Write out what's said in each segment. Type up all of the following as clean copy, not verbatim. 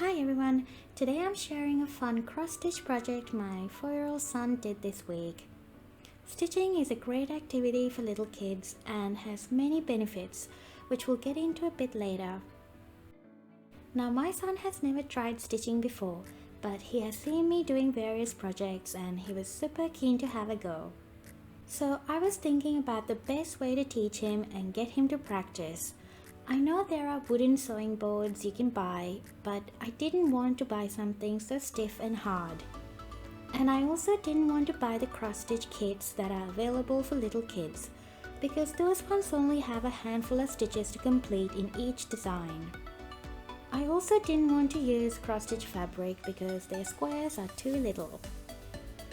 Hi everyone, today I'm sharing a fun cross-stitch project my 4-year-old son did this week. Stitching is a great activity for little kids and has many benefits, which we'll get into a bit later. Now my son has never tried stitching before, but he has seen me doing various projects and he was super keen to have a go. So I was thinking about the best way to teach him and get him to practice. I know there are wooden sewing boards you can buy, but I didn't want to buy something so stiff and hard. And I also didn't want to buy the cross-stitch kits that are available for little kids, because those ones only have a handful of stitches to complete in each design. I also didn't want to use cross-stitch fabric because their squares are too little.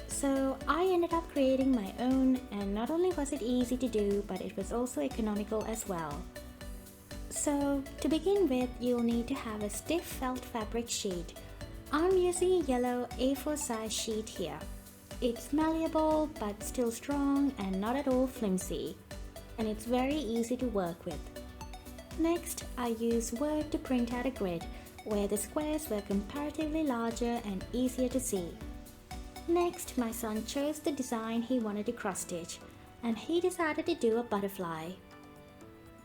So I ended up creating my own, and not only was it easy to do, but it was also economical as well. So to begin with, you'll need to have a stiff felt fabric sheet. I'm using a yellow A4 size sheet here. It's malleable but still strong and not at all flimsy, and it's very easy to work with. Next, I used Word to print out a grid where the squares were comparatively larger and easier to see. Next, my son chose the design he wanted to cross-stitch, and he decided to do a butterfly.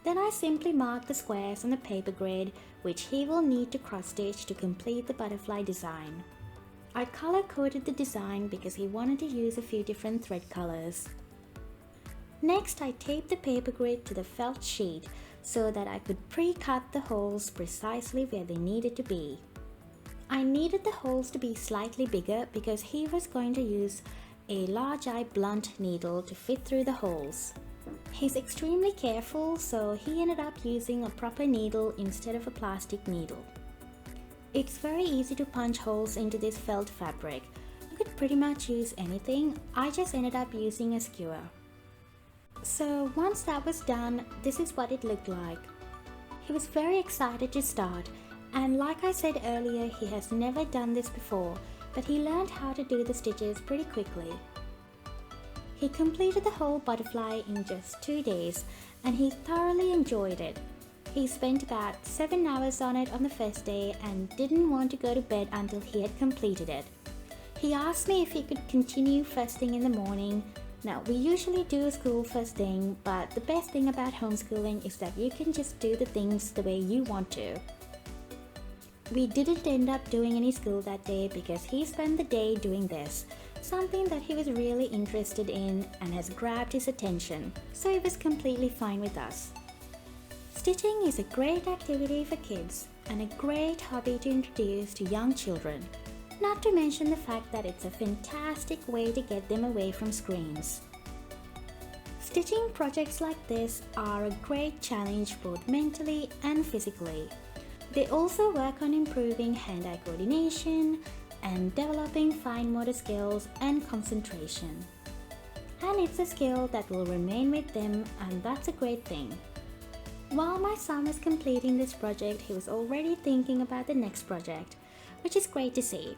Then I simply marked the squares on the paper grid, which he will need to cross-stitch to complete the butterfly design. I color-coded the design because he wanted to use a few different thread colors. Next, I taped the paper grid to the felt sheet so that I could pre-cut the holes precisely where they needed to be. I needed the holes to be slightly bigger because he was going to use a large-eye blunt needle to fit through the holes. He's extremely careful, so he ended up using a proper needle instead of a plastic needle. It's very easy to punch holes into this felt fabric. You could pretty much use anything. I just ended up using a skewer. So once that was done, this is what it looked like. He was very excited to start, and like I said earlier, he has never done this before, but he learned how to do the stitches pretty quickly. He completed the whole butterfly in just 2 days, and he thoroughly enjoyed it. He spent about 7 hours on it on the first day and didn't want to go to bed until he had completed it. He asked me if he could continue first thing in the morning. Now, we usually do school first thing, but the best thing about homeschooling is that you can just do the things the way you want to. We didn't end up doing any school that day because he spent the day doing this, something that he was really interested in and has grabbed his attention, so it was completely fine with us. Stitching is a great activity for kids and a great hobby to introduce to young children, not to mention the fact that it's a fantastic way to get them away from screens. Stitching projects like this are a great challenge both mentally and physically. They also work on improving hand-eye coordination and developing fine motor skills and concentration. And it's a skill that will remain with them, and that's a great thing. While my son was completing this project, he was already thinking about the next project, which is great to see.